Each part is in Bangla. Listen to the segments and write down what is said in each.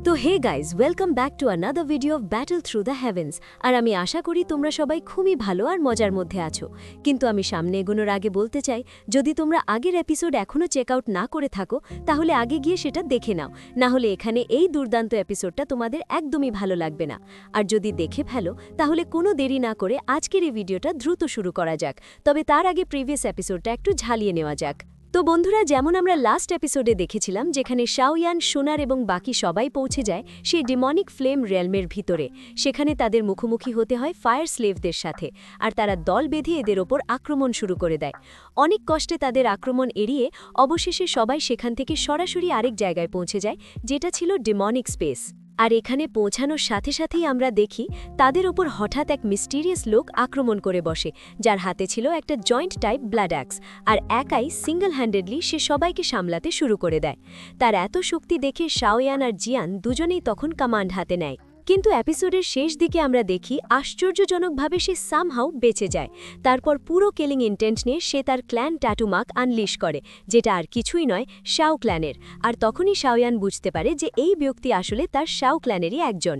তো hey guys welcome back to another video of Battle Through the Heavens. আর আমি আশা করি তোমরা সবাই খুবই ভালো আর মজার মধ্যে আছো। কিন্তু আমি সামনে এগোনোর আগে বলতে চাই, যদি তোমরা আগের এপিসোড এখনও চেক আউট না করে থাকো তাহলে আগে গিয়ে সেটা দেখে নাও, না হলে এখানে এই দুর্দান্ত এপিসোডটা তোমাদের একদমই ভালো লাগবে না। আর যদি দেখে ফেলো তাহলে কোনো দেরি না করে আজকের এই ভিডিওটা দ্রুত শুরু করা যাক। তবে তার আগে প্রিভিয়াস এপিসোডটা একটু ঝালিয়ে নেওয়া যাক। তো বন্ধুরা, যেমন আমরা লাস্ট এপিসোডে দেখেছিলাম, যেখানে শাওয়ান, সোনার এবং বাকি সবাই পৌঁছে যায় সেই ডিমনিক ফ্লেম রিয়েলমের ভিতরে, সেখানে তাদের মুখোমুখি হতে হয় ফায়ার স্লেভদের সাথে, আর তারা দল বেঁধে এদের ওপর আক্রমণ শুরু করে দেয়। অনেক কষ্টে তাদের আক্রমণ এড়িয়ে অবশেষে সবাই সেখান থেকে সরাসরি আরেক জায়গায় পৌঁছে যায়, যেটা ছিল ডিমনিক স্পেস। আর এখানে পৌঁছানোর সাথে সাথেই আমরা দেখি তাদের ওপর হঠাৎ এক মিস্টিরিয়াস লোক আক্রমণ করে বসে, যার হাতে ছিল একটা জয়েন্ট টাইপ ব্লাড অ্যাক্স, আর একাই সিঙ্গল হ্যান্ডেডলি সে সবাইকে সামলাতে শুরু করে দেয়। তার এত শক্তি দেখে শাওয়ান আর জিয়ান দুজনেই তখন কমান্ড হাতে নেয়। কিন্তু এপিসোডের শেষ দিকে আমরা দেখি আশ্চর্যজনকভাবে সে সামহাউ বেঁচে যায়। তারপর পুরো কিলিং ইন্টেন্ট নিয়ে সে তার ক্ল্যান ট্যাটু মার্ক আনলিশ করে, যেটা আর কিছুই নয়, শাও ক্ল্যানের। আর তখনই শাওয়ান বুঝতে পারে যে এই ব্যক্তি আসলে তার শাও ক্ল্যানেরই একজন।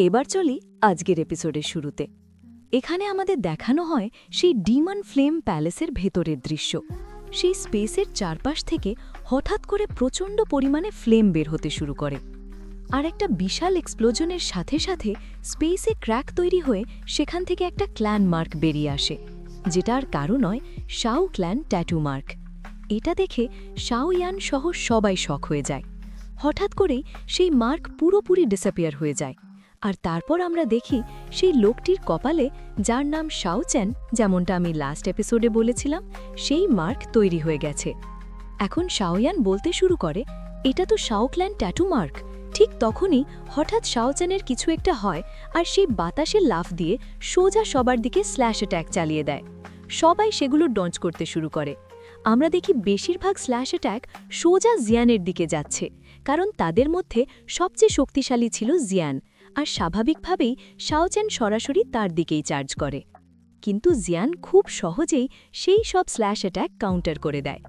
এবার চলি আজকের এপিসোডের শুরুতে। এখানে আমাদের দেখানো হয় সেই ডিমন ফ্লেম প্যালেসের ভেতরের দৃশ্য। সেই স্পেসের চারপাশ থেকে হঠাৎ করে প্রচণ্ড পরিমাণে ফ্লেম বের হতে শুরু করে, আর একটা বিশাল এক্সপ্লোজনের সাথে সাথে স্পেসে ক্র্যাক তৈরি হয়ে সেখান থেকে একটা ক্ল্যান মার্ক বেরিয়ে আসে, যেটা আর কারো নয়, শাও ক্ল্যান ট্যাটু মার্ক। এটা দেখে শাওয়ান সহ সবাই শক হয়ে যায়। হঠাৎ করেই সেই মার্ক পুরোপুরি ডিসঅ্যাপিয়ার হয়ে যায়, আর তারপর আমরা দেখি সেই লোকটির কপালে, যার নাম শাওচেন, যেমনটা আমি লাস্ট এপিসোডে বলেছিলাম, সেই মার্ক তৈরি হয়ে গেছে। এখন শাওয়ান বলতে শুরু করে, এটা তো শাও ক্ল্যান ট্যাটু মার্ক। ঠিক তখনই হঠাৎ শাওচেনের কিছু একটা হয়, আর সেই বাতাসে লাফ দিয়ে সোজা সবার দিকে স্ল্যাশ অ্যাট্যাক চালিয়ে দেয়। সবাই সেগুলো ডঞ্চ করতে শুরু করে। আমরা দেখি বেশিরভাগ স্ল্যাশ অ্যাট্যাক সোজা জিয়ানের দিকে যাচ্ছে, কারণ তাদের মধ্যে সবচেয়ে শক্তিশালী ছিল জিয়ান, আর স্বাভাবিকভাবেই শাওচেন সরাসরি তার দিকেই চার্জ করে। কিন্তু জিয়ান খুব সহজেই সেই সব স্ল্যাশ অ্যাট্যাক কাউন্টার করে দেয়।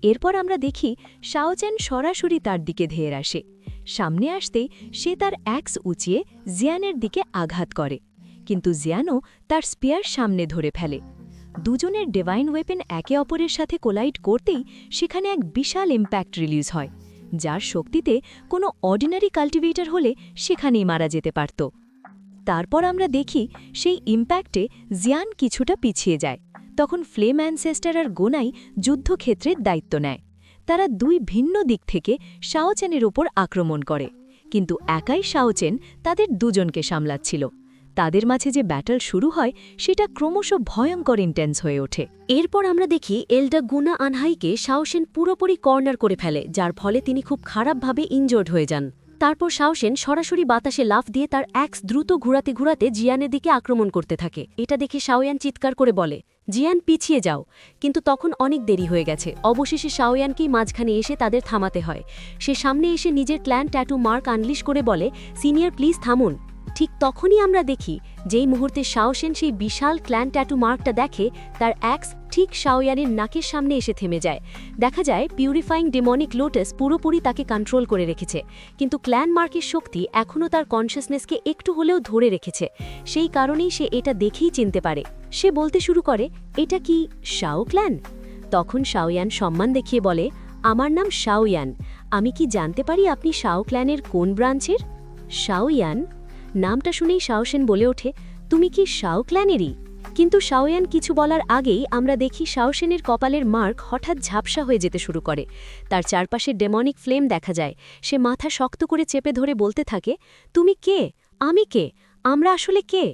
এরপর আমরা দেখি শাওচেন সরাসরি তার দিকে ধেয়ে আসে। সামনে আসতেই সে তার অ্যাক্স উঁচিয়ে জিয়ানের দিকে আঘাত করে, কিন্তু জিয়ানও তার স্পিয়ার সামনে ধরে ফেলে। দুজনের ডিভাইন ওয়েপেন একে অপরের সাথে কোলাইড করতেই সেখানে এক বিশাল ইম্প্যাক্ট রিলিজ হয়, যার শক্তিতে কোনো অর্ডিনারি কাল্টিভেটর হলে সেখানেই মারা যেতে পারত। তারপর আমরা দেখি সেই ইম্প্যাক্টে জিয়ান কিছুটা পিছিয়ে যায়। তখন ফ্লেম অ্যানসেস্টার আর গোনাই যুদ্ধক্ষেত্রের দায়িত্ব নেয়। তারা দুই ভিন্ন দিক থেকে শাওচেনের ওপর আক্রমণ করে, কিন্তু একাই শাওচেন তাদের দুজনকে সামলাচ্ছিল। তাদের মাঝে যে ব্যাটল শুরু হয় সেটা ক্রমশ ভয়ঙ্কর ইন্টেন্স হয়ে ওঠে। এরপর আমরা দেখি এলডা গুনা আনহাইকে শাওচেন পুরোপুরি কর্নার করে ফেলে, যার ফলে তিনি খুব খারাপভাবে ইনজোর্ড হয়ে যান। তারপর শাওচেন সরাসরি বাতাসে লাফ দিয়ে তার অ্যাক্স দ্রুত ঘুরাতে ঘুরাতে জিয়ানের দিকে আক্রমণ করতে থাকে। এটা দেখে শাওয়ান চিৎকার করে বলে, জিয়ান পিছিয়ে যাও, কিন্তু তখন অনেক দেরি হয়ে গেছে। অবশেষে শাওয়ানকেই মাঝখানে এসে তাদের থামাতে হয়। সে সামনে এসে নিজের ক্ল্যান ট্যাটু মার্ক আনলিশ করে বলে, সিনিয়র প্লিজ থামুন। ঠিক তখনই আমরা দেখি যেই মুহূর্তে শাওচেন সেই বিশাল ক্ল্যান ট্যাটু মার্কটা দেখে, তার অ্যাক্স ঠিক শাওয়ানের নাকের সামনে এসে থেমে যায়। দেখা যায় পিউরিফাইং ডিমনিক লোটাস পুরোপুরি তাকে কন্ট্রোল করে রেখেছে, কিন্তু ক্ল্যান মার্কের শক্তি এখনও তার কনসিয়াসনেসকে একটু হলেও ধরে রেখেছে। সেই কারণেই সে এটা দেখেই চিনতে পারে। সে বলতে শুরু করে, এটা কি শাও ক্ল্যান? তখন শাওয়ান সম্মান দেখিয়ে বলে, আমার নাম শাওয়ান। আমি কি জানতে পারি আপনি শাও ক্ল্যানের কোন ব্রাঞ্চের? শাওয়ান নামটা শুনেই শাওচেন বলে ওঠে, তুমি কি শাও ক্ল্যানেরই? কিন্তু শাওয়ান কিছু বলার আগেই আমরা দেখি শাওচেনের কপালের মার্ক হঠাৎ ঝাপসা হয়ে যেতে শুরু করে। তার চারপাশে ডেমনিক ফ্লেম দেখা যায়। সে মাথা শক্ত করে চেপে ধরে বলতে থাকে, তুমি কে? আমি কে? আমরা আসলে কে?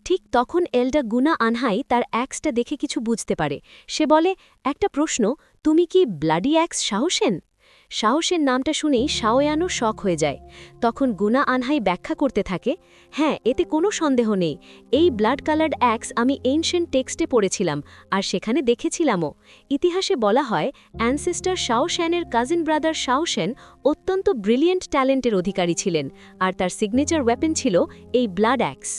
ঠিক তখন এলডা গুনা আনহাই তার অ্যাক্সটা দেখে কিছু বুঝতে পারে। সে বলে, একটা প্রশ্ন, তুমি কি ব্লাডি অ্যাক্স শাওচেন? শাওচেন নামটা শুনেই শাওয়ানও শক হয়ে যায়। তখন গুনা আনহাই ব্যাখ্যা করতে থাকে, হ্যাঁ, এতে কোনো সন্দেহ নেই। এই ব্লাড কালার্ড অ্যাক্স আমি এনশিয়েন্ট টেক্সটে পড়েছিলাম, আর সেখানে দেখেছিলামও। ইতিহাসে বলা হয় অ্যানসেস্টার শাওচেনের কাজিন ব্রাদার শাওচেন অত্যন্ত ব্রিলিয়েন্ট ট্যালেন্টের অধিকারী ছিলেন, আর তার সিগনেচার ওয়েপেন ছিল এই ব্লাড অ্যাক্স।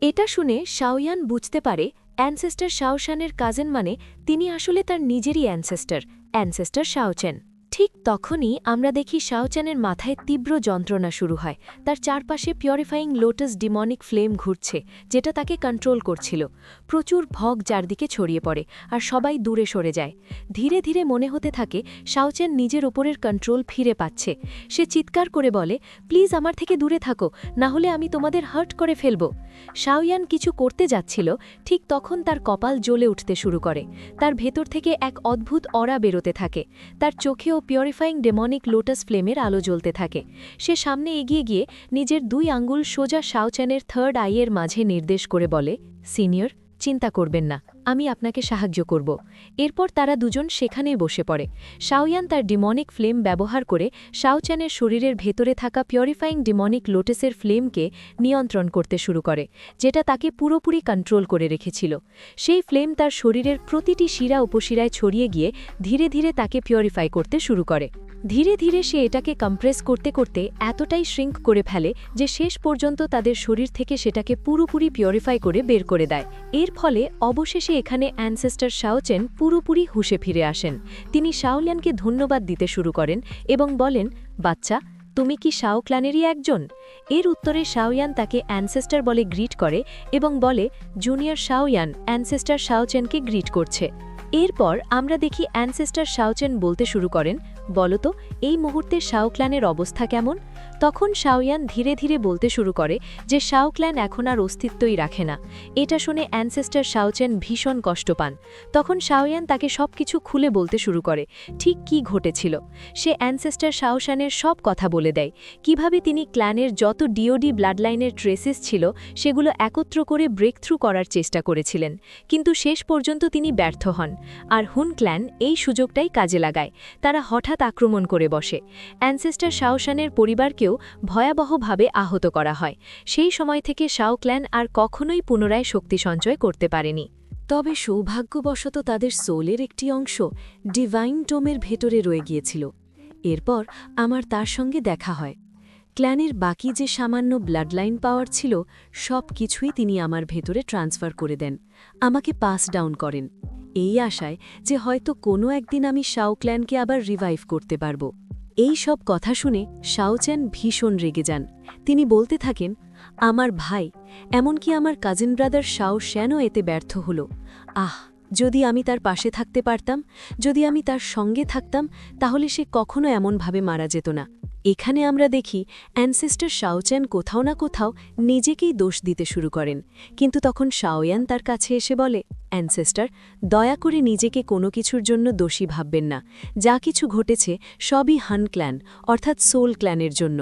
এটা শুনে শাওয়ান বুঝতে পারে অ্যানসেস্টার শাওচেনের কাজিন মানে তিনি আসলে তার নিজেরই অ্যানসেস্টার শাওচেন। ঠিক তখনই আমরা দেখি শাওচ্যানের মাথায় তীব্র যন্ত্রণা শুরু হয়। তার চারপাশে পিউরিফাইং লোটাস ডিমনিক ফ্লেম ঘুরছে, যেটা তাকে কন্ট্রোল করছিল। প্রচুর ভগ চারদিকে ছড়িয়ে পড়ে, আর সবাই দূরে সরে যায়। ধীরে ধীরে মনে হতে থাকে শাওচ্যান নিজের ওপরের কন্ট্রোল ফিরে পাচ্ছে। সে চিৎকার করে বলে, প্লিজ আমার থেকে দূরে থাকো, না হলে আমি তোমাদের হার্ট করে ফেলব। শাওয়ান কিছু করতে যাচ্ছিল, ঠিক তখন তার কপাল জ্বলে উঠতে শুরু করে। তার ভেতর থেকে এক অদ্ভুত অরা বেরোতে থাকে। তার চোখেও পিউরিফাইং ডেমনিক লোটাস ফ্লেমের আলো জ্বলতে থাকে। সে সামনে এগিয়ে গিয়ে নিজের 2 আঙ্গুল সোজা শাওচ্যানের থার্ড আইয়ের মাঝে নির্দেশ করে বলে, সিনিয়র, চিন্তা করবেন না, আমি আপনাকে সাহায্য করব। এরপর তারা দুজন সেখানেই বসে পড়ে। শাওয়ান তার ডিমনিক ফ্লেম ব্যবহার করে শাওচ্যানের শরীরের ভেতরে থাকা পিউরিফাইং ডিমনিক লোটাসের ফ্লেমকে নিয়ন্ত্রণ করতে শুরু করে, যেটা তাকে পুরোপুরি কন্ট্রোল করে রেখেছিল। সেই ফ্লেম তার শরীরের প্রতিটি শিরা উপশিরায় ছড়িয়ে গিয়ে ধীরে ধীরে তাকে পিউরিফাই করতে শুরু করে। ধীরে ধীরে সে এটাকে কম্প্রেস করতে করতে এতটাই শ্রিঙ্ক করে ফেলে যে শেষ পর্যন্ত তাদের শরীর থেকে সেটাকে পুরোপুরি পিউরিফাই করে বের করে দেয়। এর ফলে অবশেষে এখানে অ্যানসেস্টার শাওচ্যান পুরোপুরি হুঁশে ফিরে আসেন। তিনি শাওয়ানকে ধন্যবাদ দিতে শুরু করেন এবং বলেন, বাচ্চা, তুমি কি শাও ক্ল্যানেরই একজন? এর উত্তরে শাওয়ান তাকে অ্যানসেস্টার বলে গ্রিট করে এবং বলে, জুনিয়র শাওয়ান অ্যানসেস্টার শাওচ্যানকে গ্রিট করছে। এরপর আমরা দেখি অ্যানসেস্টার শাওচ্যান বলতে শুরু করেন, বলতো এই মুহূর্তে শাও ক্ল্যানের অবস্থা কেমন? তখন শাওয়ান ধীরে ধীরে বলতে শুরু করে যে শাও ক্ল্যান এখন আর অস্তিত্বই রাখে না। এটা শুনে অ্যানসেস্টার শাওচ্যান ভীষণ কষ্ট পান। তখন শাওয়ান তাকে সবকিছু খুলে বলতে শুরু করে, ঠিক কি ঘটেছিল। সে অ্যানসেস্টার শাওচ্যানের সব কথা বলে দেয়, কিভাবে তিনি ক্ল্যানের যত ডিওডি ব্লাডলাইনের ট্রেসেস ছিল সেগুলো একত্র করে ব্রেক থ্রু করার চেষ্টা করেছিলেন, কিন্তু শেষ পর্যন্ত তিনি ব্যর্থ হন। আর হুন ক্ল্যান এই সুযোগটাই কাজে লাগায়। তারা হঠাৎ আক্রমণ করে বসে। অ্যানসেস্টার শাওচ্যানের পরিবারকেও ভয়াবহভাবে আহত করা হয়। সেই সময় থেকে শাও ক্ল্যান আর কখনোই পুনরায় শক্তি সঞ্চয় করতে পারেনি। তবে সৌভাগ্যবশত তাদের সোলের একটি অংশ ডিভাইন টোমের ভেতরে রয়ে গিয়েছিল। এরপর আমার তার সঙ্গে দেখা হয়। ক্ল্যানের বাকি যে সামান্য ব্লাডলাইন পাওয়ার ছিল সব কিছুই তিনি আমার ভেতরে ট্রান্সফার করে দেন, আমাকে পাস ডাউন করেন, এই আশায় যে হয়তো কোনো একদিন আমি শাও ক্ল্যানকে আবার রিভাইভ করতে পারব। এই সব কথা শুনে শাওচ্যান ভীষণ রেগে যান। তিনি বলতে থাকেন, আমার ভাই, এমনকি আমার কাজিন ব্রাদার শাও শ্যানও এতে ব্যর্থ হল। যদি আমি তার পাশে থাকতে পারতাম, যদি আমি তার সঙ্গে থাকতাম, তাহলে সে কখনো এমনভাবে মারা যেত না। এখানে আমরা দেখি অ্যানসেস্টার শাওচ্যান কোথাও না কোথাও নিজেকেই দোষ দিতে শুরু করেন, কিন্তু তখন শাওয়ান তার কাছে এসে বলে, অ্যানসেস্টার, দয়া করে নিজেকে কোনো কিছুর জন্য দোষী ভাববেন না। যা কিছু ঘটেছে সবই হান ক্ল্যান অর্থাৎ সোল ক্ল্যানের জন্য।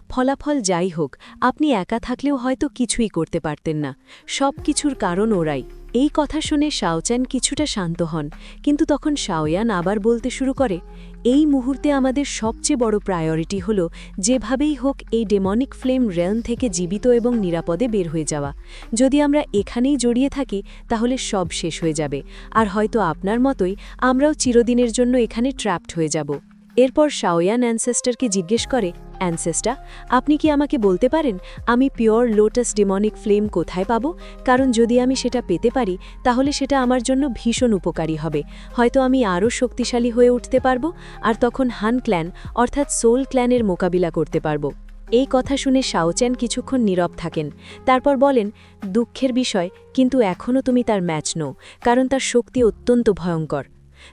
ফলাফল যাই হোক, আপনি একা থাকলেও হয়তো কিছুই করতে পারতেন না। সব কিছুর কারণ ওরাই। এই কথা শুনে শাওচ্যান কিছুটা শান্ত হন, কিন্তু তখন শাওয়ান আবার বলতে শুরু করে, এই মুহূর্তে আমাদের সবচেয়ে বড় প্রায়োরিটি হল যেভাবেই হোক এই ডেমনিক ফ্লেম রেলম থেকে জীবিত এবং নিরাপদে বের হয়ে যাওয়া। যদি আমরা এখানেই জড়িয়ে থাকি তাহলে সব শেষ হয়ে যাবে, আর হয়তো আপনার মতোই আমরাও চিরদিনের জন্য এখানে ট্র্যাপড হয়ে যাব। এরপর শাওয়ান অ্যানসেস্টারকে জিজ্ঞেস করে, অ্যানসেস্টার, আপনি কি আমাকে বলতে পারেন আমি পিওর লোটাস ডেমনিক ফ্লেম কোথায় পাবো? কারণ যদি আমি সেটা পেতে পারি তাহলে সেটা আমার জন্য ভীষণ উপকারী হবে। হয়তো আমি আরও শক্তিশালী হয়ে উঠতে পারবো, আর তখন হান ক্ল্যান অর্থাৎ সোল ক্ল্যানের মোকাবিলা করতে পারবো। এই কথা শুনে শাওচ্যান কিছুক্ষণ নীরব থাকেন। তারপর বলেন, দুঃখের বিষয়, কিন্তু এখনও তুমি তার ম্যাচ নও, কারণ তার শক্তি অত্যন্ত ভয়ঙ্কর।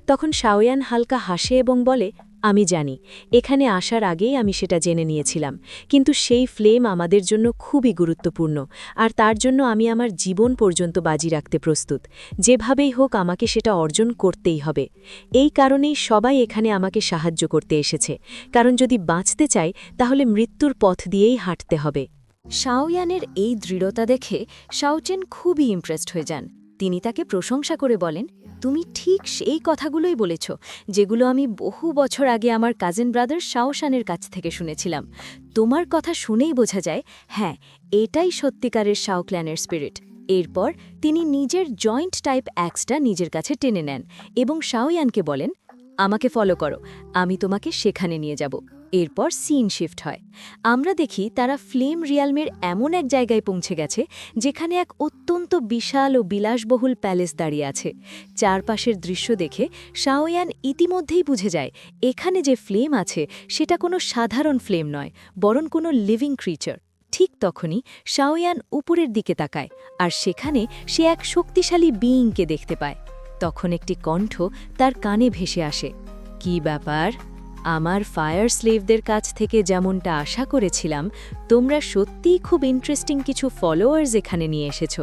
তখন শাওয়ান হালকা হাসে এবং বলে, আমি জানি, এখানে আসার আগেই আমি সেটা জেনে নিয়েছিলাম, কিন্তু সেই ফ্লেম আমাদের জন্য খুবই গুরুত্বপূর্ণ, আর তার জন্য আমি আমার জীবন পর্যন্ত বাজি রাখতে প্রস্তুত। যেভাবেই হোক আমাকে সেটা অর্জন করতেই হবে। এই কারণেই সবাই এখানে আমাকে সাহায্য করতে এসেছে, কারণ যদি বাঁচতে চাই তাহলে মৃত্যুর পথ দিয়েই হাঁটতে হবে। শাওয়ানের এই দৃঢ়তা দেখে শাওচ্যান খুবই ইমপ্রেসড হয়ে যান। তিনি তাকে প্রশংসা করে বলেন, তুমি ঠিক সেই কথাগুলোই বলেছ যেগুলো আমি বহু বছর আগে আমার কাজিন ব্রাদার শাওশানের কাছ থেকে শুনেছিলাম। তোমার কথা শুনেই বোঝা যায়, হ্যাঁ, এটাই সত্যিকারের শাও ক্ল্যানের স্পিরিট। এরপর তিনি নিজের জয়েন্ট টাইপ অ্যাক্সটা নিজের কাছে টেনে নেন এবং শাওয়ানকে বলেন, আমাকে ফলো করো, আমি তোমাকে সেখানে নিয়ে যাব। এরপর সিন শিফট হয়। আমরা দেখি তারা ফ্লেম রিয়ালমের এমন এক জায়গায় পৌঁছে গেছে যেখানে এক অত্যন্ত বিশাল ও বিলাসবহুল প্যালেস দাঁড়িয়ে আছে। চারপাশের দৃশ্য দেখে শাওয়ান ইতিমধ্যেই বুঝে যায় এখানে যে ফ্লেম আছে সেটা কোনো সাধারণ ফ্লেম নয়, বরং কোনো লিভিং ক্রিচার। ঠিক তখনই শাওয়ান উপরের দিকে তাকায়, আর সেখানে সে এক শক্তিশালী বিইংকে দেখতে পায়। তখন একটি কণ্ঠ তার কানে ভেসে আসে, "কি ব্যাপার? আমার ফায়ার স্লেভদের কাছ থেকে যেমনটা আশা করেছিলাম, তোমরা সত্যিই খুব ইন্টারেস্টিং কিছু ফলোয়ার্স এখানে নিয়ে এসেছ।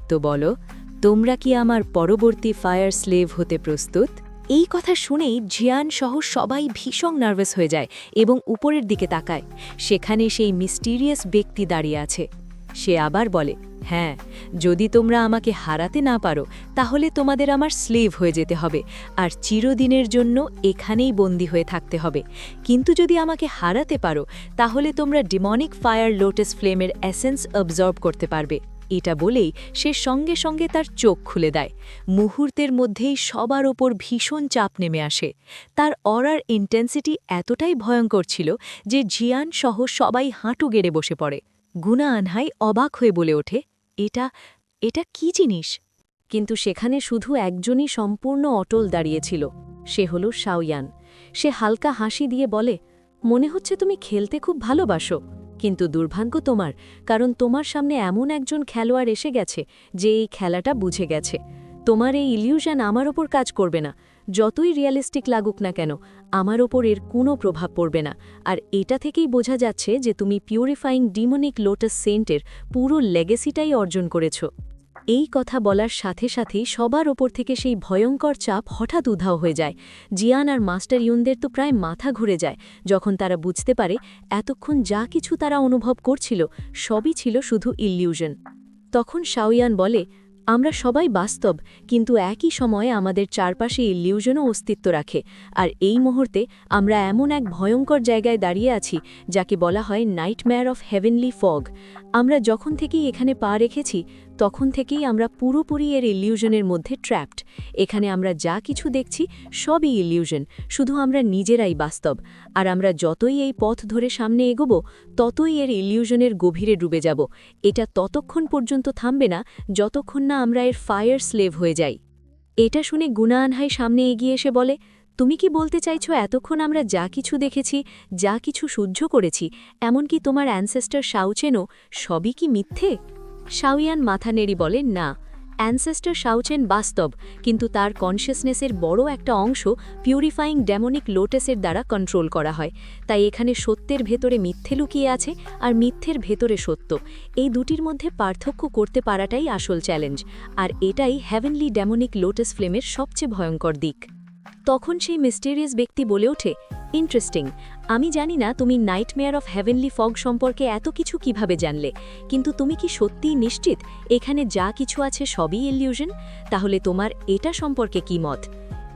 তো বলো, তোমরা কি আমার পরবর্তী ফায়ার স্লেভ হতে প্রস্তুত?" এই কথা শুনেই জিয়ান সহ সবাই ভীষণ নার্ভাস হয়ে যায় এবং উপরের দিকে তাকায়। সেখানে সেই মিস্টিরিয়াস ব্যক্তি দাঁড়িয়ে আছে। সে আবার বলে, "হ্যাঁ, যদি তোমরা আমাকে হারাতে না পারো তাহলে তোমাদের আমার স্লেভ হয়ে যেতে হবে আর চিরদিনের জন্য এখানেই বন্দী হয়ে থাকতে হবে। কিন্তু যদি আমাকে হারাতে পারো তাহলে তোমরা ডিমনিক ফায়ার লোটাস ফ্লেমের এসেন্স অবজর্ব করতে পারবে।" এটা বলেই সে সঙ্গে সঙ্গে তার চোখ খুলে দেয়। মুহূর্তের মধ্যেই সবার ওপর ভীষণ চাপ নেমে আসে। তার অরার ইন্টেন্সিটি এতটাই ভয়ঙ্কর ছিল যে জিয়ান সহ সবাই হাঁটু গেড়ে বসে পড়ে। গুনা আনহাই অবাক হয়ে বলে ওঠে, এটা এটা কি জিনিস?" কিন্তু সেখানে শুধু একজনই সম্পূর্ণ অটল দাঁড়িয়েছিল। সে হল শাওয়ান। সে হালকা হাসি দিয়ে বলে, "মনে হচ্ছে তুমি খেলতে খুব ভালোবাসো, কিন্তু দুর্ভাগ্য তোমার, কারণ তোমার সামনে এমন একজন খেলোয়াড় এসে গেছে যে এই খেলাটা বুঝে গেছে। তোমার এই ইলিউশন আমার ওপর কাজ করবে না। যতই রিয়ালিস্টিক লাগুক না কেন, আমার ওপর এর কোনো প্রভাব পড়বে না। আর এটা থেকেই বোঝা যাচ্ছে যে তুমি পিউরিফাইং ডিমনিক লোটাস সেন্টের পুরো লেগেসিটাই অর্জন করেছ।" এই কথা বলার সাথে সাথেই সবার ওপর থেকে সেই ভয়ঙ্কর চাপ হঠাৎ উধাও হয়ে যায়। জিয়ান আর মাস্টার ইউনদের তো প্রায় মাথা ঘুরে যায় যখন তারা বুঝতে পারে এতক্ষণ যা কিছু তারা অনুভব করছিল সবই ছিল শুধু ইলিউশন। তখন শাওয়ান বলে, "আমরা সবাই বাস্তব, কিন্তু একই সময়ে আমাদের চারপাশে ইলিউশনও অস্তিত্ব রাখে। আর এই মুহূর্তে আমরা এমন এক ভয়ঙ্কর জায়গায় দাঁড়িয়ে আছি যাকে বলা হয় নাইটমেয়ার অফ হেভেনলি ফগ। আমরা যখন থেকেই এখানে পা রেখেছি তখন থেকেই আমরা পুরোপুরি এর ইলিউশনের মধ্যে ট্র্যাপড। এখানে আমরা যা কিছু দেখছি সবই ইলিউশন, শুধু আমরা নিজেরাই বাস্তব। আর আমরা যতই এই পথ ধরে সামনে এগোবো ততই এর ইলিউশনের গভীরে ডুবে যাব। এটা ততক্ষণ পর্যন্ত থামবে না যতক্ষণ না আমরা এর ফায়ার স্লেভ হয়ে যাই।" এটা শুনে গুনা আনহাই সামনে এগিয়ে এসে বলে, "তুমি কি বলতে চাইছো এতক্ষণ আমরা যা কিছু দেখেছি, যা কিছু সহ্য করেছি, এমনকি তোমার অ্যানসেস্টার শাওচেনও, সবই কি মিথ্যে?" শাওয়ান মাথা নেড়ে বলে, "না, অ্যানসেস্টার শাওচেন বাস্তব, কিন্তু তার কনশিয়াসনেসের বড় একটা অংশ পিউরিফাইং ডেমনিক লোটাসের দ্বারা কন্ট্রোল করা হয়। তাই এখানে সত্যের ভেতরে মিথ্যে লুকিয়ে আছে আর মিথ্যের ভেতরে সত্য। এই দুটির মধ্যে পার্থক্য করতে পারাটাই আসল চ্যালেঞ্জ, আর এটাই হেভেনলি ডেমনিক লোটাস ফ্লেমের সবচেয়ে ভয়ঙ্কর দিক।" তখন সেই মিস্টেরিয়াস ব্যক্তি বলে ওঠে, "ইন্টারেস্টিং, আমি জানি না তুমি নাইটমেয়ার অফ হেভেনলি ফগ সম্পর্কে এত কিছু কিভাবে জানলে, কিন্তু তুমি কি সত্যিই নিশ্চিত এখানে যা কিছু আছে সবই ইলিউশন? তাহলে তোমার এটা সম্পর্কে কি মত?"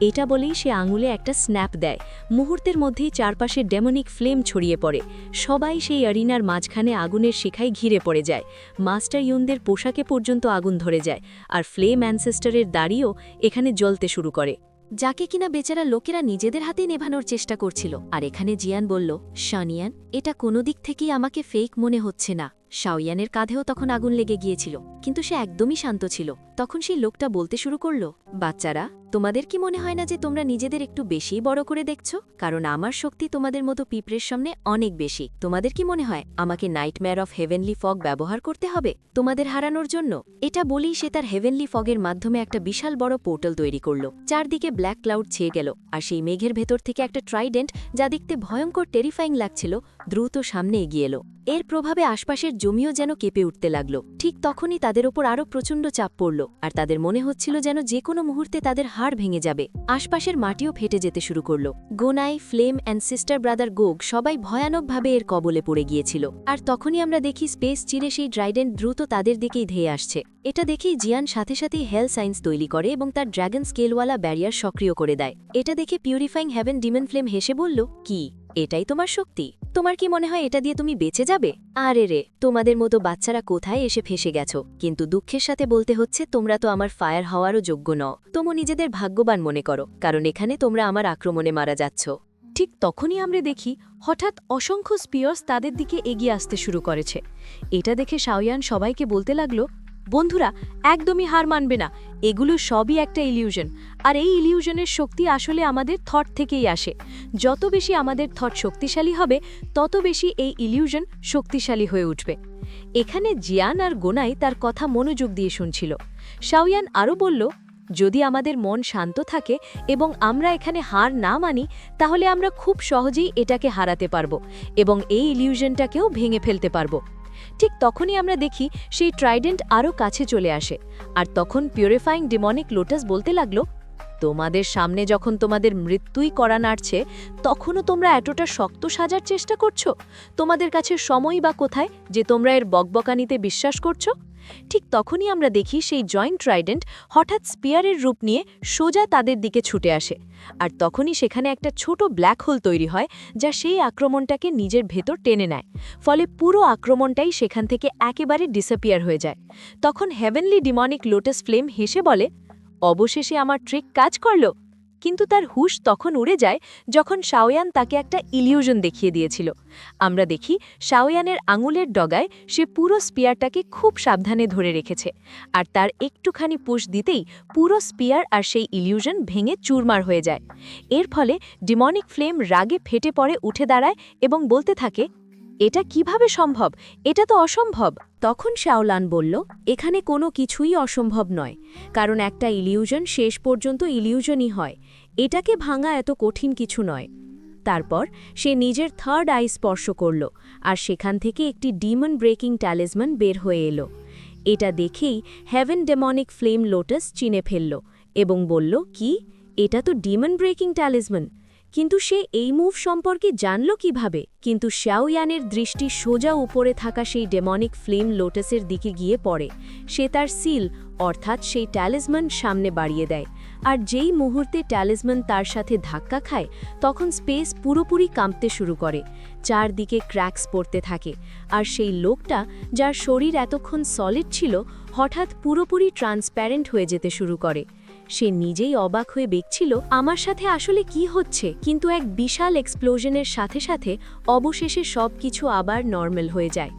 এটা বলেই সে আঙুলে একটা স্ন্যাপ দেয়। মুহূর্তের মধ্যেই চারপাশে ডেমনিক ফ্লেম ছড়িয়ে পড়ে। সবাই সেই অ্যারিনার মাঝখানে আগুনের শিখায় ঘিরে পড়ে যায়। মাস্টার ইউনদের পোশাকে পর্যন্ত আগুন ধরে যায়, আর ফ্লেম অ্যানসেস্টারের দাড়িও এখানে জ্বলতে শুরু করে, যাকে কিনা বেচারা লোকেরা নিজেদের হাতে নেভানোর চেষ্টা করছিল। আর এখানে জিয়ান বলল, "শানিয়ান, এটা কোনো দিক থেকেই আমাকে ফেক মনে হচ্ছে না।" শাওয়ানের কাঁধেও তখন আগুন লেগে গিয়েছিল, কিন্তু সে একদমই শান্ত ছিল। তখন সেই লোকটা বলতে শুরু করল, "বাচ্চারা, তোমাদের কি মনে হয় না যে তোমরা নিজেদের একটু বেশিই বড় করে দেখছো? কারণ আমার শক্তি তোমাদের মতো পিঁপড়ের সামনে অনেক বেশি। তোমাদের কি মনে হয় আমাকে নাইটমেয়ার অফ হেভেনলি ফগ ব্যবহার করতে হবে তোমাদের হারানোর জন্য?" এটা বলেই সে তার হেভেনলি ফগের মাধ্যমে একটা বিশাল বড় পোর্টাল তৈরি করল। চারদিকে ব্ল্যাক ক্লাউড ছেয়ে গেল, আর সেই মেঘের ভেতর থেকে একটা ট্রাইডেন্ট, যা দেখতে ভয়ঙ্কর টেরিফাইং লাগছিল, দ্রুত সামনে এগিয়ে এলো। এর প্রভাবে আশপাশের জমিও যেন কেঁপে উঠতে লাগল। ঠিক তখনই তাদের ওপর আরও প্রচণ্ড চাপ পড়ল, আর তাদের মনে হচ্ছিল যেন যে কোনো মুহূর্তে তাদের হাড় ভেঙে যাবে। আশপাশের মাটিও ফেটে যেতে শুরু করল। গোনাই, ফ্লেম অ্যান্ড সিস্টার ব্রাদার গোগ সবাই ভয়ানকভাবে এর কবলে পড়ে গিয়েছিল। আর তখনই আমরা দেখি স্পেস চিরে সেই ট্রাইডেন্ট দ্রুত তাদের দিকেই ধেয়ে আসছে। এটা দেখেই জিয়ান সাথে সাথেই হেল সাইন্স তৈরি করে এবং তার ড্র্যাগন স্কেলওয়ালা ব্যারিয়ার সক্রিয় করে দেয়। এটা দেখে পিউরিফাইং হেভেন ডিমন ফ্লেম হেসে বলল, "কি, এটাই তোমার শক্তি? তোমার কি মনে হয় এটা দিয়ে তুমি বেঁচে যাবে? আরে রে, তোমাদের মতো বাচ্চারা কোথায় এসে ফেসে গেছো। কিন্তু দুঃখের সাথে বলতে হচ্ছে তোমরা তো আমার ফায়ার হওয়ারও যোগ্য নও। তোমরা নিজেদের ভাগ্যবান মনে করো, কারণ এখানে তোমরা আমার আক্রমণে মারা যাচ্ছ।" ঠিক তখনই আমরা দেখি হঠাৎ অসংখ্য স্পিয়ার্স তাদের দিকে এগিয়ে আসতে শুরু করেছে। এটা দেখে শাওয়ান সবাইকে বলতে লাগলো, বন্ধুরা, একদমই হার মানবে না, এগুলো সবই একটা ইলিউশন, আর এই ইলিউশনের শক্তি আসলে আমাদের থট থেকেই আসে। যত বেশি আমাদের থট শক্তিশালী হবে, তত বেশি এই ইলিউশন শক্তিশালী হয়ে উঠবে। এখানে জিয়ান আর গোনাই তার কথা মনোযোগ দিয়ে শুনছিল। শাওয়ান আরও বলল, যদি আমাদের মন শান্ত থাকে এবং আমরা এখানে হার না মানি, তাহলে আমরা খুব সহজেই এটাকে হারাতে পারবো এবং এই ইলিউশনটাকেও ভেঙে ফেলতে পারবো। ঠিক তখনই আমরা দেখি সেই ট্রাইডেন্ট আরও কাছে চলে আসে, আর তখন পিউরিফাইং ডেমনিক লোটাস বলতে লাগলো, তোমাদের সামনে যখন তোমাদের মৃত্যুই করা নাড়ছে, তখনও তোমরা এতটা শক্ত সাজার চেষ্টা করছো? তোমাদের কাছে সময় বা কোথায় যে তোমরা এর বকবকানিতে বিশ্বাস করছো? ঠিক তখনই আমরা দেখি সেই জয়েন্ট ট্রাইডেন্ট হঠাৎ স্পিয়ারের রূপ নিয়ে সোজা তাদের দিকে ছুটে আসে, আর তখনই সেখানে একটা ছোট ব্ল্যাক হোল তৈরি হয়, যা সেই আক্রমণটাকে নিজের ভেতর টেনে নেয়। ফলে পুরো আক্রমণটাই সেখান থেকে একেবারে ডিসঅ্যাপিয়ার হয়ে যায়। তখন হেভেনলি ডিমনিক লোটাস ফ্লেম হেসে বলে, অবশেষে আমার ট্রিক কাজ করল। কিন্তু তার হুশ তখন উড়ে যায় যখন শাওয়ান তাকে একটা ইলিউশন দেখিয়ে দিয়েছিল। আমরা দেখি শাওয়ানের আঙুলের ডগায় সে পুরো স্পিয়ারটাকে খুব সাবধানে ধরে রেখেছে, আর তার একটুখানি পুশ দিতেই পুরো স্পিয়ার আর সেই ইলিউশন ভেঙে চুরমার হয়ে যায়। এর ফলে ডিমনিক ফ্লেম রাগে ফেটে পড়ে উঠে দাঁড়ায় এবং বলতে থাকে, এটা কিভাবে সম্ভব? এটা তো অসম্ভব। তখন শাওলান বলল, এখানে কোনো কিছুই অসম্ভব নয়, কারণ একটা ইলিউশন শেষ পর্যন্ত ইলিউশনই হয়। এটাকে ভাঙা এত কঠিন কিছু নয়। তারপর সে নিজের থার্ড আই স্পর্শ করল, আর সেখান থেকে একটি ডিমন ব্রেকিং ট্যালিসমান বের হয়ে এলো। এটা দেখেই হেভেন ডেমনিক ফ্লেম লোটাস চিনে ফেলল এবং বলল, কি, এটা তো ডিমন ব্রেকিং ট্যালিসমান। কিন্তু সে এই মুভ সম্পর্কে জানল কিভাবে? কিন্তু শাওয়ানের দৃষ্টি সোজা উপরে থাকা সেই ডেমনিক ফ্লেম লোটাসের দিকে গিয়ে পড়ে। সে তার সিল অর্থাৎ সেই ট্যালিসমান সামনে বাড়িয়ে দেয়, আর যেই মুহূর্তে ট্যালিসমান তার সাথে ধাক্কা খায়, তখন স্পেস পুরোপুরি কাঁপতে শুরু করে। চারদিকে ক্র্যাকস পড়তে থাকে, আর সেই লোকটা, যার শরীর এতক্ষণ সলিড ছিল, হঠাৎ পুরোপুরি ট্রান্সপ্যারেন্ট হয়ে যেতে শুরু করে। সে নিজেই অবাক হয়ে দেখছিল আমার সাথে আসলে কি হচ্ছে, কিন্তু এক বিশাল এক্সপ্লোশনের সাথে সাথে অবশেষে সব কিছু আবার নর্মাল হয়ে যায়।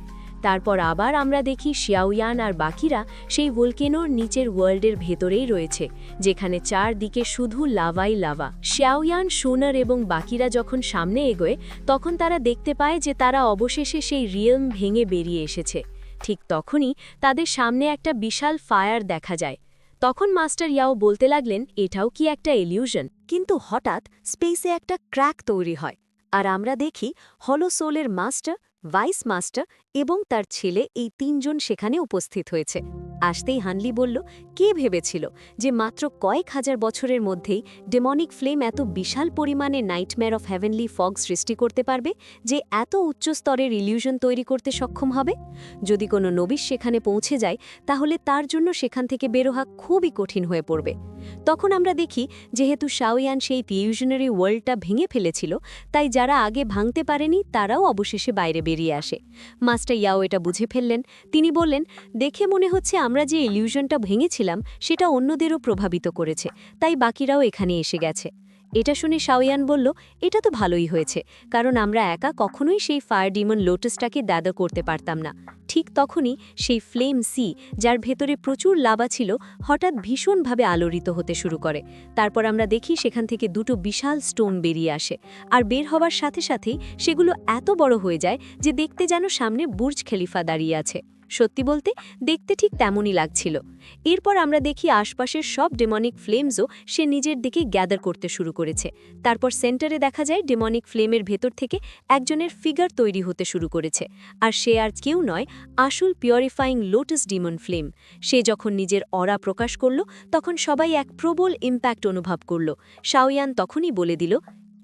তারপর আবার আমরা দেখি শাওয়ান আর বাকিরা সেই ভলকেনোর নিচের ওয়ার্ল্ডের ভেতরেই রয়েছে, যেখানে চারদিকে শুধু লাভাই লাভা। শাওয়ান, সোনার এবং বাকিরা যখন সামনে এগোয়, তখন তারা দেখতে পায় যে তারা অবশেষে সেই রিয়েলম ভেঙে বেরিয়ে এসেছে। ঠিক তখনই তাদের সামনে একটা বিশাল ফায়ার দেখা যায়। তখন মাস্টার ইয়াও বলতে লাগলেন, এটাও কি একটা ইলিউশন? কিন্তু হঠাৎ স্পেসে একটা ক্র্যাক তৈরি হয়, আর আমরা দেখি হলো সোলের মাস্টার, ভাইস মাস্টার এবং তার ছেলে এই তিনজন সেখানে উপস্থিত হয়েছে। আসতেই হানলি বলল, কে ভেবেছিল যে মাত্র কয়েক হাজার বছরের মধ্যেই ডেমনিক ফ্লেম এত বিশাল পরিমাণে নাইটমেয়ার অফ হেভেনলি ফগ সৃষ্টি করতে পারবে, যে এত উচ্চ স্তরের ইলিউশন তৈরি করতে সক্ষম হবে? যদি কোনো নবিশ সেখানে পৌঁছে যায়, তাহলে তার জন্য সেখান থেকে বের হওয়া খুবই কঠিন হয়ে পড়বে। তখন আমরা দেখি যেহেতু শাওয়ান সেই ইলিউশনারি ওয়ার্ল্ডটা ভেঙে ফেলেছিল, তাই যারা আগে ভাঙতে পারেনি তারাও অবশেষে বাইরে বেরিয়ে আসে। মাস্টার ইয়াও এটা বুঝে ফেললেন। তিনি বললেন, দেখে মনে হচ্ছে আমরা যে ইলিউশনটা ভেঙেছিলাম সেটা অন্যদেরও প্রভাবিত করেছে, তাই বাকিরাও এখানে এসে গেছে। এটা শুনে শাওয়ান বলল, এটা তো ভালোই হয়েছে, কারণ আমরা একা কখনোই সেই ফায়ার ডিমন লোটাসটাকে দাদা করতে পারতাম না। ঠিক তখনই সেই ফ্লেম সি, যার ভেতরে প্রচুর লাভা ছিল, হঠাৎ ভীষণভাবে আলোড়িত হতে শুরু করে। তারপর আমরা দেখি সেখান থেকে দুটো বিশাল স্টোন বেরিয়ে আসে, আর বের হওয়ার সাথে সাথেই সেগুলো এত বড় হয়ে যায় যে দেখতে যেন সামনে বুর্জ খলিফা দাঁড়িয়ে আছে। সত্যি বলতে দেখতে ঠিক তেমনই লাগছিল। এরপর আমরা দেখি আশপাশের সব ডেমনিক ফ্লেমসও সে নিজের দিকে গ্যাদার করতে শুরু করেছে। তারপর সেন্টারে দেখা যায় ডেমনিক ফ্লেমের ভেতর থেকে একজনের ফিগার তৈরি হতে শুরু করেছে, আর সে আর কেউ নয়, আসল পিউরিফাইং লোটাস ডিমন ফ্লেম। সে যখন নিজের অরা প্রকাশ করল, তখন সবাই এক প্রবল ইম্প্যাক্ট অনুভব করল। শাওয়ান তখনই বলে দিল,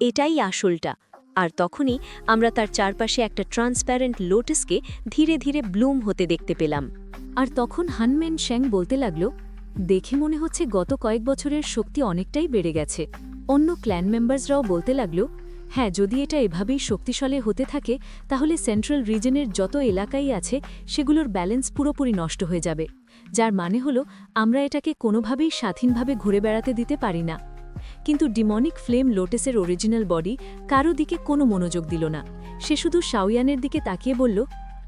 এটাই আসলটা। আর তখনই আমরা তার চারপাশে একটা ট্রান্সপ্যারেন্ট লোটাসকে ধীরে ধীরে ব্লুম হতে দেখতে পেলাম। আর তখন হানমেন শ্যাং বলতে লাগল, দেখে মনে হচ্ছে গত কয়েক বছরের শক্তি অনেকটাই বেড়ে গেছে। অন্য ক্ল্যান মেম্বার্সরাও বলতে লাগল, হ্যাঁ, যদি এটা এভাবেই শক্তিশালী হতে থাকে, তাহলে সেন্ট্রাল রিজনের যত এলাকাই আছে সেগুলোর ব্যালেন্স পুরোপুরি নষ্ট হয়ে যাবে, যার মানে হলো আমরা এটাকে কোনোভাবেই স্বাধীনভাবে ঘুরে বেড়াতে দিতে পারি না। কিন্তু ডিমনিক ফ্লেম লোটাসের অরিজিনাল বডি কারো দিকে কোনো মনোযোগ দিল না। সে শুধু শাওয়ানের দিকে তাকিয়ে বলল,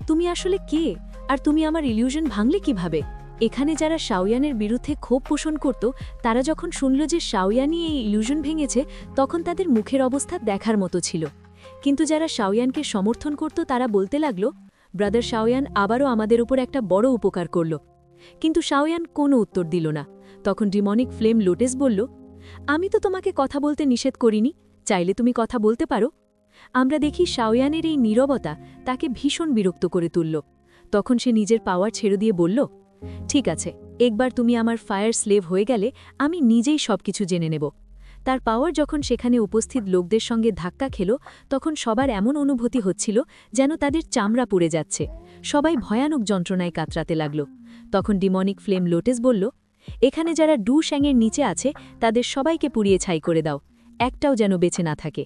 তুমি আসলে কে, আর তুমি আমার ইলিউশন ভাঙলে কিভাবে? এখানে যারা শাওয়ানের বিরুদ্ধে ক্ষোভ পোষণ করত, তারা যখন শুনল যে শাওয়ানই এই ইলিউশন ভেঙেছে, তখন তাদের মুখের অবস্থা দেখার মতো ছিল। কিন্তু যারা শাওয়ানকে সমর্থন করত, তারা বলতে লাগল, ব্রাদার শাওয়ান আবারও আমাদের উপর একটা বড় উপকার করল। কিন্তু শাওয়ান কোনো উত্তর দিল না। তখন ডিমনিক ফ্লেম লোটাস বলল, আমি তো তোমাকে কথা বলতে নিষেধ করিনি, চাইলে তুমি কথা বলতে পারো। আমরা দেখি শাওয়ানের এই নীরবতা তাকে ভীষণ বিরক্ত করে তুলল। তখন সে নিজের পাওয়ার ছেড়ে দিয়ে বলল, ঠিক আছে, একবার তুমি আমার ফায়ার স্লেভ হয়ে গেলে আমি নিজেই সবকিছু জেনে নেব। তার পাওয়ার যখন সেখানে উপস্থিত লোকদের সঙ্গে ধাক্কা খেল, তখন সবার এমন অনুভূতি হচ্ছিল যেন তাদের চামড়া পুড়ে যাচ্ছে। সবাই ভয়ানক যন্ত্রণায় কাতরাতে লাগল। তখন ডিমনিক ফ্লেম লোটাস বলল, এখানে যারা ডু শ্যাংয়ের নিচে আছে তাদের সবাইকে পুড়িয়ে ছাই করে দাও, একটাও যেন বেঁচে না থাকে।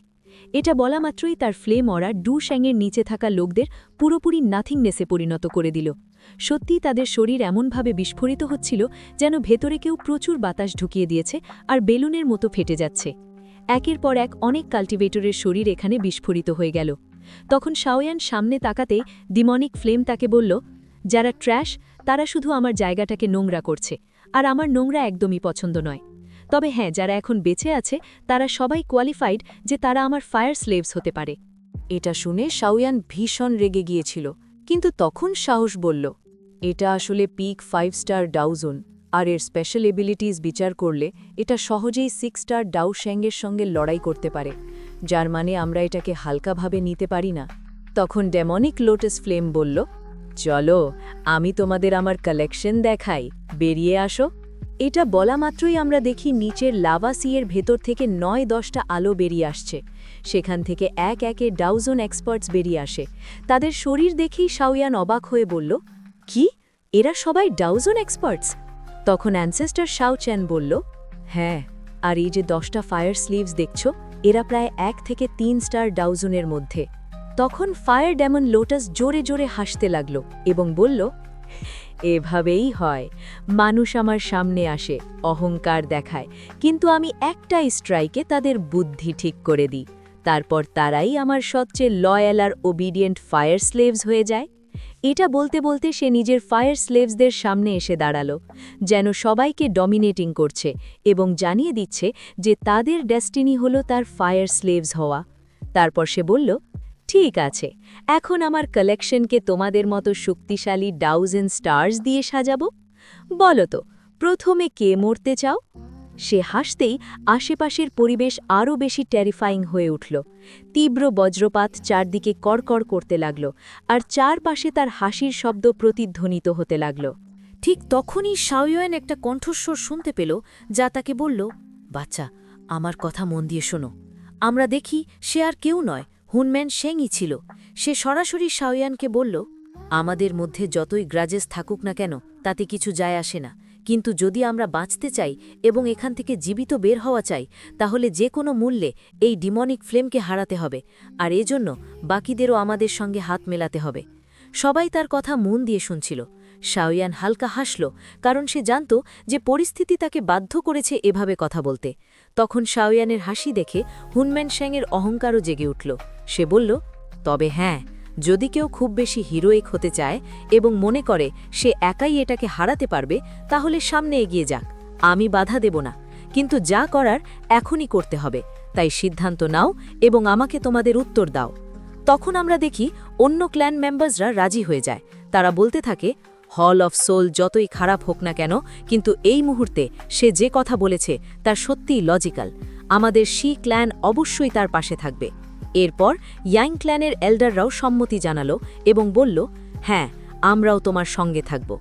এটা বলা মাত্রই তার ফ্লেম অরা ডু শ্যাংয়ের নিচে থাকা লোকদের পুরোপুরি নাথিংনেসে পরিণত করে দিল। সত্যিই তাদের শরীর এমনভাবে বিস্ফোরিত হচ্ছিল যেন ভেতরে কেউ প্রচুর বাতাস ঢুকিয়ে দিয়েছে আর বেলুনের মতো ফেটে যাচ্ছে। একের পর এক অনেক কাল্টিভেটরের শরীর এখানে বিস্ফোরিত হয়ে গেল। তখন শাওয়ান সামনে তাকাতে ডিমনিক ফ্লেম তাকে বলল, যারা ট্র্যাশ তারা শুধু আমার জায়গাটাকে নোংরা করছে, আর আমার নোংরা একদমই পছন্দ নয়। তবে হ্যাঁ, যারা এখন বেঁচে আছে তারা সবাই কোয়ালিফাইড যে তারা আমার ফায়ার স্লেভস হতে পারে। এটা শুনে শাওয়ান ভীষণ রেগে গিয়েছিল, কিন্তু তখন সাহস বলল, এটা আসলে পিক 5 স্টার ডাউজন, আর এর স্পেশাল এবিলিটিস বিচার করলে এটা সহজেই 6 স্টার ডাউ শ্যাংয়ের সঙ্গে লড়াই করতে পারে, যার মানে আমরা এটাকে হালকাভাবে নিতে পারি না। তখন ডেমনিক লোটাস ফ্লেম বলল, চলো আমি তোমাদের আমার কালেকশন দেখাই, বেরিয়ে আসো। এটা বলা মাত্রই আমরা দেখি নিচের লাভা সিয়ের ভেতর থেকে 9-10টা আলো বেরিয়ে আসছে। সেখান থেকে এক একে ডাউজন এক্সপার্টস বেরিয়ে আসে। তাদের শরীর দেখেই শাওয়ান অবাক হয়ে বলল, কি, এরা সবাই ডাউজন এক্সপার্টস? তখন অ্যানসেস্টার শাও চ্যান বলল, হ্যাঁ, আর এই যে 10টা ফায়ার স্লিভস দেখছ, এরা প্রায় 1 থেকে 3 স্টার ডাউজনের মধ্যে। তখন ফায়ার ডেমন লোটাস জোরে জোরে হাসতে লাগল এবং বলল, এভাবেই হয়, মানুষ আমার সামনে আসে, অহংকার দেখায়, কিন্তু আমি একটাই স্ট্রাইকে তাদের বুদ্ধি ঠিক করে দিই, তারপর তারাই আমার সবচেয়ে লয়াল আর ওবিডিয়েন্ট ফায়ার স্লেভস হয়ে যায়। এটা বলতে বলতে সে নিজের ফায়ার স্লেভসদের সামনে এসে দাঁড়ালো, যেন সবাইকে ডমিনেটিং করছে এবং জানিয়ে দিচ্ছে যে তাদের ডেস্টিনি হলো তার ফায়ার স্লেভস হওয়া। তারপর সে বলল, ঠিক আছে, এখন আমার কালেকশনকে তোমাদের মতো শক্তিশালী ডাউজন স্টার্স দিয়ে সাজাবো। বলো তো, প্রথমে কে মরতে চাও? সে হাসতেই আশেপাশের পরিবেশ আরও বেশি টেরিফাইং হয়ে উঠল। তীব্র বজ্রপাত চারদিকে কড়কড় করতে লাগল, আর চারপাশে তার হাসির শব্দ প্রতিধ্বনিত হতে লাগল। ঠিক তখনই শাওয়ান একটা কণ্ঠস্বর শুনতে পেল, যা তাকে বলল, বাচ্চা, আমার কথা মন দিয়ে শোনো। আমরা দেখি সে আর কেউ নয়, হুনম্যান শেংই ছিল। সে সরাসরি শাওয়ানকে বলল, আমাদের মধ্যে যতই গ্রাজেস থাকুক না কেন তাতে কিছু যায় আসে না, কিন্তু যদি আমরা বাঁচতে চাই এবং এখান থেকে জীবিত বের হওয়া চাই, তাহলে যে কোনো মূল্যে এই ডিমনিক ফ্লেমকে হারাতে হবে, আর এজন্য বাকিদেরও আমাদের সঙ্গে হাত মেলাতে হবে। সবাই তার কথা মন দিয়ে শুনছিল। শাওয়ান হালকা হাসল, কারণ সে জানত যে পরিস্থিতি তাকে বাধ্য করেছে এভাবে কথা বলতে। তখন শাওয়ানের হাসি দেখে হুনম্যান শেংয়ের অহংকারও জেগে উঠল। সে বলল, তবে হ্যাঁ, যদি কেউ খুব বেশি হিরোইক হতে চায় এবং মনে করে সে একাই এটাকে হারাতে পারবে, তাহলে সামনে এগিয়ে যাক, আমি বাধা দেব না, কিন্তু যা করার এখনই করতে হবে, তাই সিদ্ধান্ত নাও এবং আমাকে তোমাদের উত্তর দাও। তখন আমরা দেখি অন্য ক্ল্যান মেম্বার্সরা রাজি হয়ে যায়। তারা বলতে থাকে, হল অফ সোল যতই খারাপ হোক না কেন, কিন্তু এই মুহূর্তে সে যে কথা বলেছে তার সত্যিই লজিক্যাল। আমাদের শি ক্ল্যান অবশ্যই তার পাশে থাকবে। এরপর ইয়াং ক্ল্যানের এল্ডাররাও সম্মতি জানালো এবং বলল, হ্যাঁ, আমরাও তোমার সঙ্গে থাকব।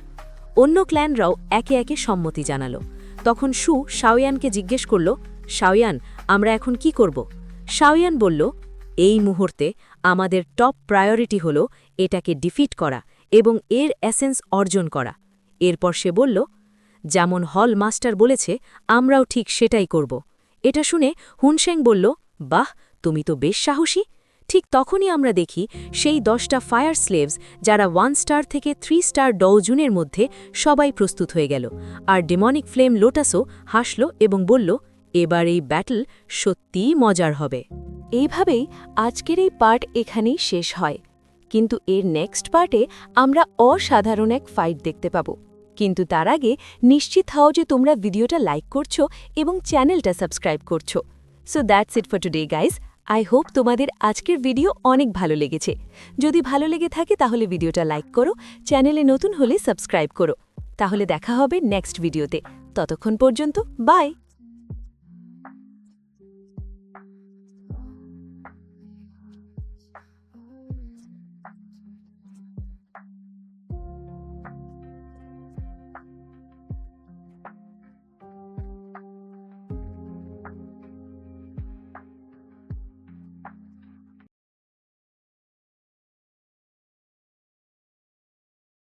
অন্য ক্ল্যানরাও একে একে সম্মতি জানালো। তখন শু শাওয়ানকে জিজ্ঞেস করল, শাওয়ান, আমরা এখন কি করব? শাওয়ান বলল, এই মুহূর্তে আমাদের টপ প্রায়োরিটি হল এটাকে ডিফিট করা এবং এর এসেন্স অর্জন করা। এরপর সে বলল, যেমন হল মাস্টার বলেছে আমরাও ঠিক সেটাই করব। এটা শুনে হুনশেং বলল, বাহ, তুমি তো বেশ সাহসী। ঠিক তখনই আমরা দেখি সেই 10টা ফায়ার স্লেভস, যারা 1 স্টার থেকে 3 স্টার ডাউজনের মধ্যে, সবাই প্রস্তুত হয়ে গেল। আর ডিমনিক ফ্লেম লোটাসও হাসল এবং বলল, এবার এই ব্যাটল সত্যিই মজার হবে। এইভাবেই আজকের এই পার্ট এখানেই শেষ হয়, কিন্তু এর নেক্সট পার্টে আমরা অসাধারণ এক ফাইট দেখতে পাবো। কিন্তু তার আগে নিশ্চিত হও যে তোমরা ভিডিওটা লাইক করছো এবং চ্যানেলটা সাবস্ক্রাইব করছো। So that's it for today guys. I hope তোমাদের আজকের ভিডিও অনেক ভালো লেগেছে। যদি ভালো লেগে থাকে তাহলে ভিডিওটা লাইক করো, চ্যানেলে নতুন হলে সাবস্ক্রাইব করো। তাহলে দেখা হবে নেক্সট ভিডিওতে। ততক্ষণ পর্যন্ত বাই।